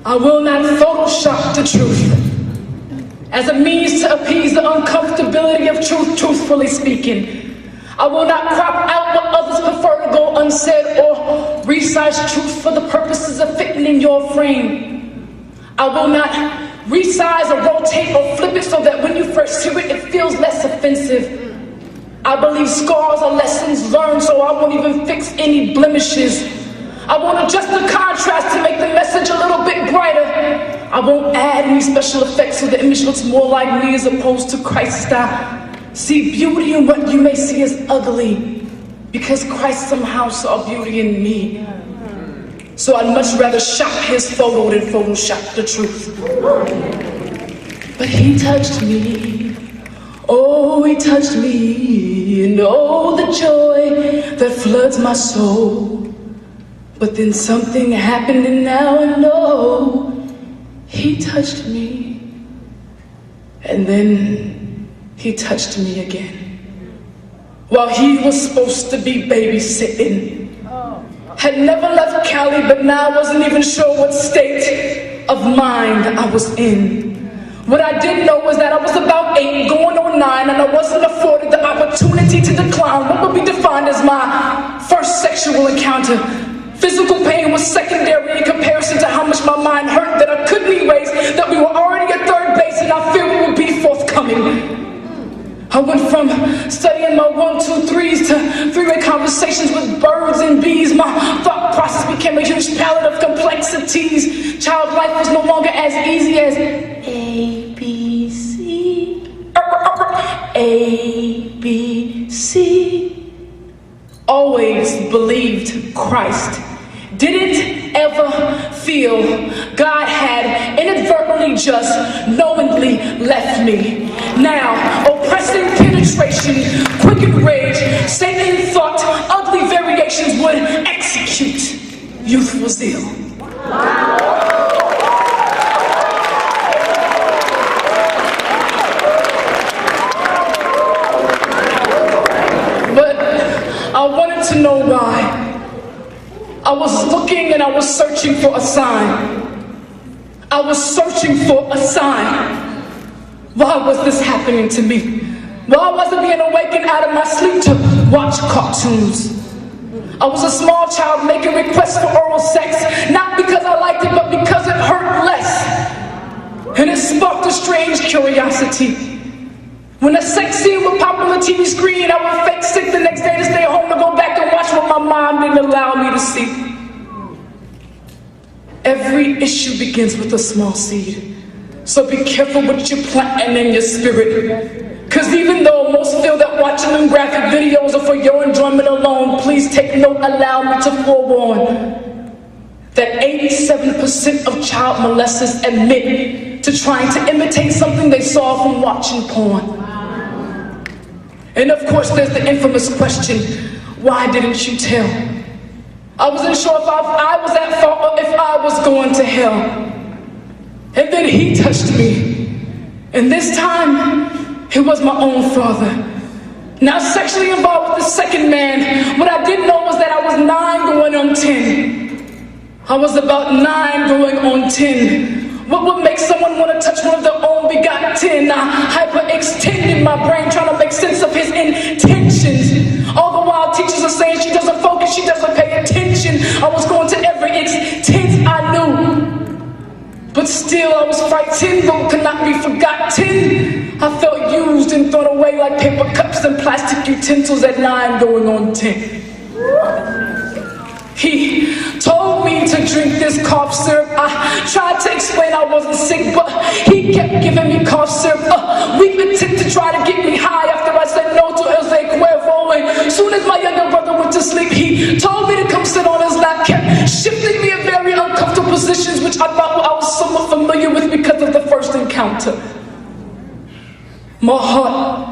I will not Photoshop the truth as a means to appease the uncomfortability of truth, truthfully speaking. I will not crop out what others prefer to go unsaid or resize truth for the purposes of fitting in your frame. I will not resize or rotate or flip it so that when you first hear it, it feels less offensive. I believe scars are lessons learned, so I won't even fix any blemishes. I won't adjust the contrast to make the message a little bit brighter. I won't add any special effects so the image looks more like me as opposed to Christ. I see beauty in what you may see as ugly, because Christ somehow saw beauty in me. So I'd much rather shop his photo than Photoshop the truth. But he touched me. Oh, he touched me, and oh, the joy that floods my soul. But then something happened, and now I know he touched me. And then he touched me again. While he was supposed to be babysitting. Had never left Cali, but now I wasn't even sure what state of mind I was in. What I did know was that I was about 8, going on 9, and I wasn't afforded the opportunity to decline what would be defined as my first sexual encounter. Physical pain was secondary in comparison to how much my mind hurt that I couldn't erase, that we were already at third base and I feared we would be forthcoming. I went from studying my 1, 2, 3s to three-way conversations with birds and bees. My thought process became a huge palette of complexities. Child life was no longer as easy as A, B, C, A, B, C. Always believed Christ. Didn't ever feel God had inadvertently just knowingly left me. Now, oppressing penetration, quickened rage, Satan thought ugly variations would execute youthful zeal. But I wanted to know why. I was looking and I was searching for a sign. I was searching for a sign. Why was this happening to me? Why was I being awakened out of my sleep to watch cartoons? I was a small child making requests for oral sex, not because I liked it, but because it hurt less. And it sparked a strange curiosity. When a sex scene would pop on the TV screen, I would fake sick the next day to stay home to go back and watch what my mom didn't allow me to see. Every issue begins with a small seed. So be careful what you're planting in your spirit. Because even though most feel that watching them graphic videos are for your enjoyment alone, please take note, allow me to forewarn that 87% of child molesters admit to trying to imitate something they saw from watching porn. And of course there's the infamous question, why didn't you tell? I wasn't sure if I was at fault or if I was going to hell. And then he touched me. And this time, it was my own father. Now sexually involved with the second man, what I didn't know was that I was 9 going on 10. I was about 9 going on 10. What would make someone want to touch one of their own begotten? I hyperextended my brain trying to make sense of his intentions. All the while teachers are saying she doesn't focus, she doesn't pay attention. I was going to every extent I knew. But still I was frightened, though could not be forgotten. I felt used and thrown away like paper cups and plastic utensils at 9 going on 10. He told me to drink this cough syrup. I tried to explain I wasn't sick, but he kept giving me cough syrup. Weak attempt to try to get me high after I said no to Jose Cuervo. And soon as my younger brother went to sleep, he told me to come sit on his lap, kept shifting me in very uncomfortable positions, which I thought I was somewhat familiar with because of the first encounter. My heart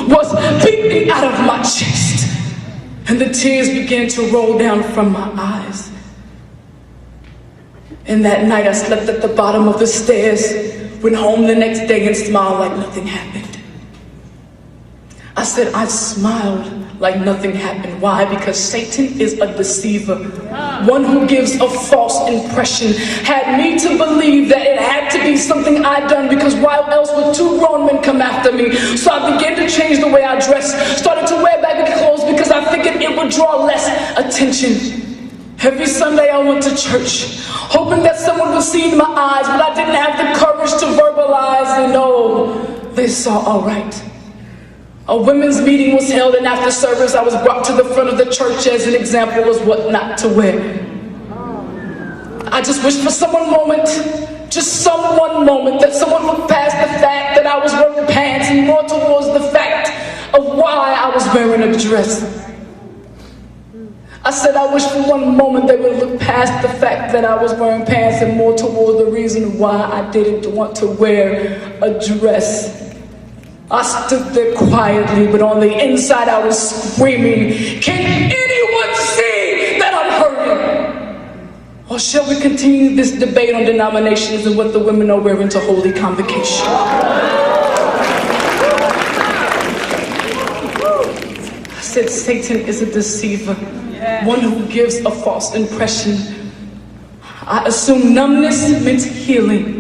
was beating out of my chest, and the tears began to roll down from my eyes. And that night I slept at the bottom of the stairs, went home the next day and smiled like nothing happened. I said, I smiled like nothing happened. Why? Because Satan is a deceiver, one who gives a false impression. Had me to believe that it had to be something I'd done, because why else would two grown men come after me? So I began to change the way I dressed, started to wear baggy clothes because I figured it would draw less attention. Every Sunday I went to church, hoping that someone would see in my eyes, but I didn't have the courage to verbalize, and oh, they saw all right. A women's meeting was held, and after service I was brought to the front of the church as an example of what not to wear. I just wished for one moment that someone looked past the fact that I was wearing pants and more towards the fact of why I was wearing a dress. I said I wish for one moment they would look past the fact that I was wearing pants and more toward the reason why I didn't want to wear a dress. I stood there quietly, but on the inside I was screaming, can anyone see that I'm hurting? Or shall we continue this debate on denominations and what the women are wearing to holy convocation? I said Satan is a deceiver, one who gives a false impression. I assumed numbness meant healing.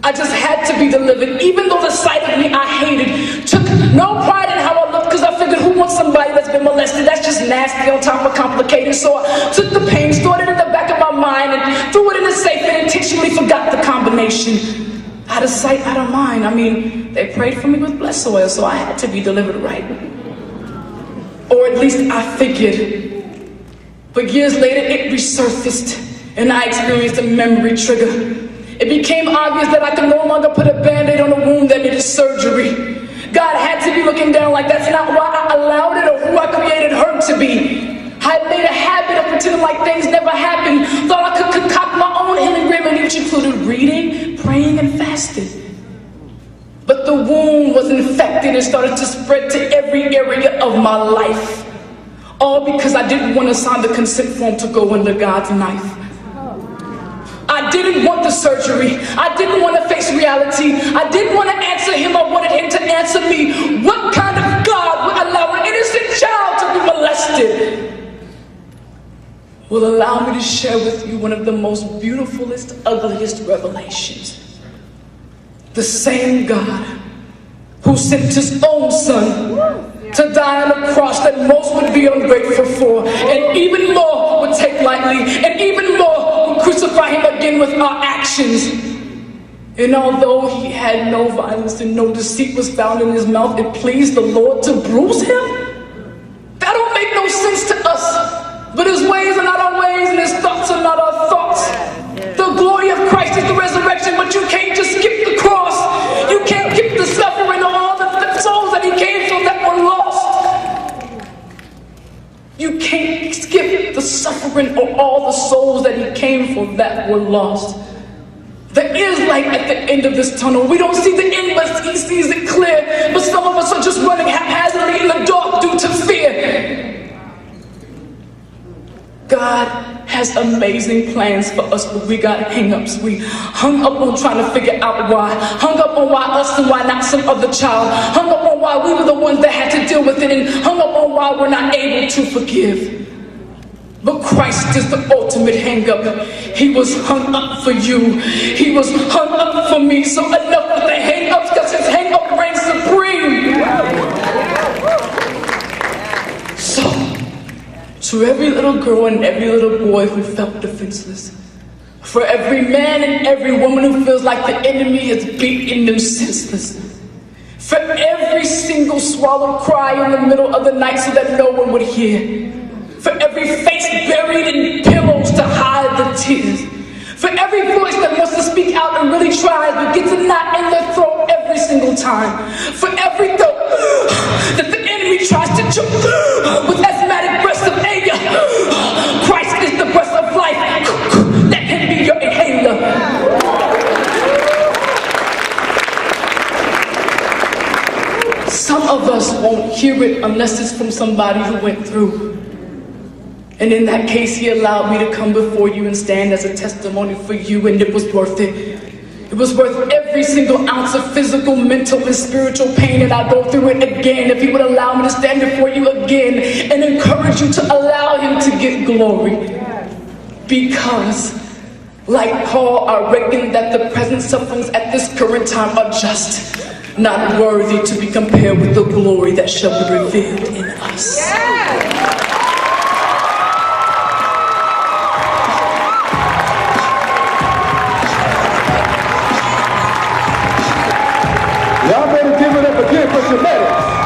I just had to be delivered, even though the sight of me I hated. Took no pride in how I looked, because I figured, who wants somebody that's been molested? That's just nasty on top of complicated. So I took the pain, stored it in the back of my mind, and threw it in the safe and intentionally forgot the combination. Out of sight, out of mind. I mean, they prayed for me with blessed oil, so I had to be delivered right. Or at least I figured. But years later, it resurfaced, and I experienced a memory trigger. It became obvious that I could no longer put a band-aid on a wound that needed surgery. God had to be looking down like that's not why I allowed it or who I created her to be. I had made a habit of pretending like things never happened, thought I could concoct my own healing remedy, which included reading, praying, and fasting. But the wound was infected and started to spread to every area of my life. All because I didn't want to sign the consent form to go under God's knife. I didn't want the surgery. I didn't want to face reality. I didn't want to answer him. I wanted him to answer me. What kind of God would allow an innocent child to be molested? Will allow me to share with you one of the most beautifulest, ugliest revelations. The same God who sent his own son to die on a cross that most would be ungrateful for, and even more would take lightly, and even more would crucify him again with our actions. And although he had no violence and no deceit was found in his mouth, it pleased the Lord to bruise him? That don't make no sense to us. But his ways are not our ways, and his thoughts are not our thoughts. The glory of Christ is the resurrection, but you can't just skip the cross. You can't skip the suffering of all the souls that he came for that were lost. You can't skip the suffering of all the souls that he came for that were lost. There is light at the end of this tunnel. We don't see the end, but he sees it clear. But some of us are just running haphazardly in the dark due to fear. God has amazing plans for us, but we got hang-ups. We hung up on trying to figure out why. Hung up on why us and why not some other child. Hung up on why we were the ones that had to deal with it, and hung up on why we're not able to forgive. But Christ is the ultimate hang-up. He was hung up for you. He was hung up for me. So enough with the hang-ups, because his hang-up reigns supreme. So, to every little girl and every little boy who felt defenseless, for every man and every woman who feels like the enemy has beaten them senseless, for every single swallowed cry in the middle of the night so that no one would hear, for every face buried in pillows to hide the tears, for every voice that wants to speak out and really tries but gets a knot in their throat every single time, for every thought that the enemy tries to choke with asthmatic breaths of anger, Christ is the breath of life. Let him be your inhaler. Some of us won't hear it unless it's from somebody who went through. And in that case, he allowed me to come before you and stand as a testimony for you, and it was worth it. It was worth every single ounce of physical, mental, and spiritual pain that I go through it again if he would allow me to stand before you again and encourage you to allow him to get glory. Because, like Paul, I reckon that the present sufferings at this current time are just not worthy to be compared with the glory that shall be revealed in us. Y'all better give it up again for Janette.